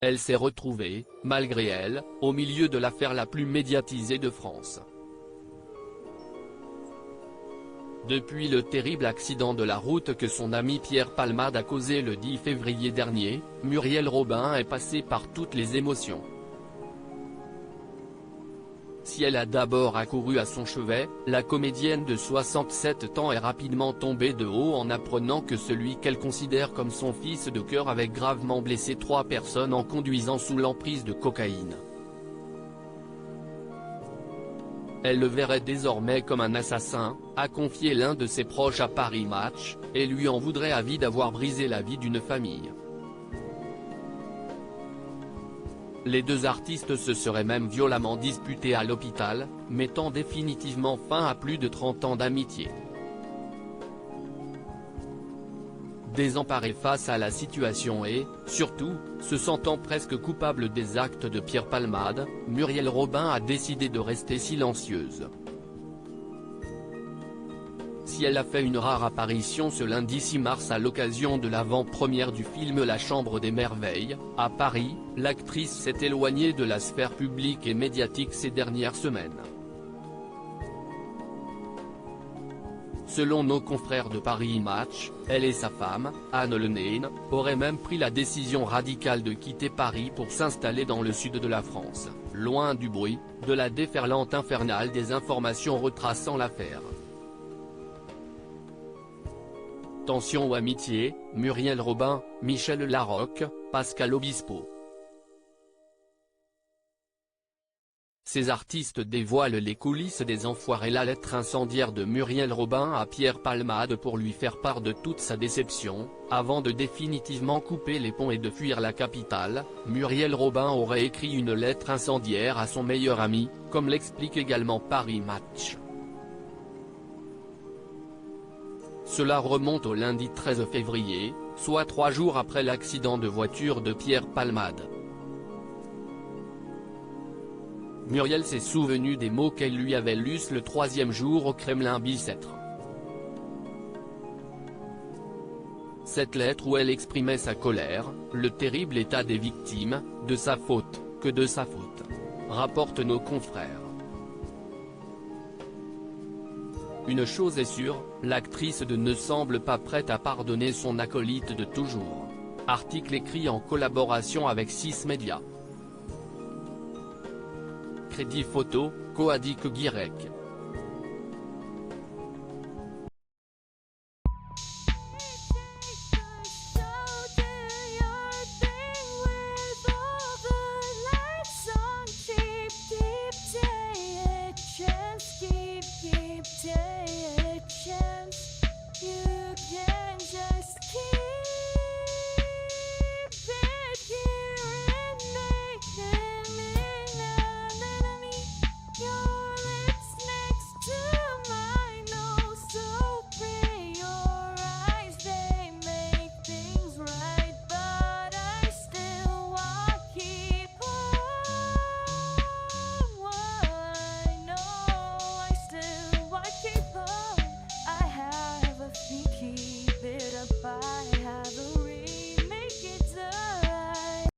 Elle s'est retrouvée, malgré elle, au milieu de l'affaire la plus médiatisée de France. Depuis le terrible accident de la route que son ami Pierre Palmade a causé le 10 février dernier, Muriel Robin est passée par toutes les émotions. Si elle a d'abord accouru à son chevet, la comédienne de 67 ans est rapidement tombée de haut en apprenant que celui qu'elle considère comme son fils de cœur avait gravement blessé 3 personnes en conduisant sous l'emprise de cocaïne. Elle le verrait désormais comme un assassin, a confié l'un de ses proches à Paris Match, et lui en voudrait à vie d'avoir brisé la vie d'une famille. Les deux artistes se seraient même violemment disputés à l'hôpital, mettant définitivement fin à plus de 30 ans d'amitié. Désemparée face à la situation et, surtout, se sentant presque coupable des actes de Pierre Palmade, Muriel Robin a décidé de rester silencieuse. Si elle a fait une rare apparition ce lundi 6 mars à l'occasion de l'avant-première du film La Chambre des Merveilles, à Paris, l'actrice s'est éloignée de la sphère publique et médiatique ces dernières semaines. Selon nos confrères de Paris Match, elle et sa femme, Anne Lenain, auraient même pris la décision radicale de quitter Paris pour s'installer dans le sud de la France, loin du bruit, de la déferlante infernale des informations retraçant l'affaire. Tension ou amitié, Muriel Robin, Michel Larocque, Pascal Obispo. Ces artistes dévoilent les coulisses des enfoirés. La lettre incendiaire de Muriel Robin à Pierre Palmade pour lui faire part de toute sa déception, avant de définitivement couper les ponts et de fuir la capitale. Muriel Robin aurait écrit une lettre incendiaire à son meilleur ami, comme l'explique également Paris Match. Cela remonte au lundi 13 février, soit 3 jours après l'accident de voiture de Pierre Palmade. Muriel s'est souvenue des mots qu'elle lui avait lus le 3e jour au Kremlin Bicêtre. Cette lettre où elle exprimait sa colère, le terrible état des victimes, de sa faute, que de sa faute, rapportent nos confrères. Une chose est sûre, l'actrice ne semble pas prête à pardonner son acolyte de toujours. Article écrit en collaboration avec 6 médias. Crédit photo, Coadic Guirec.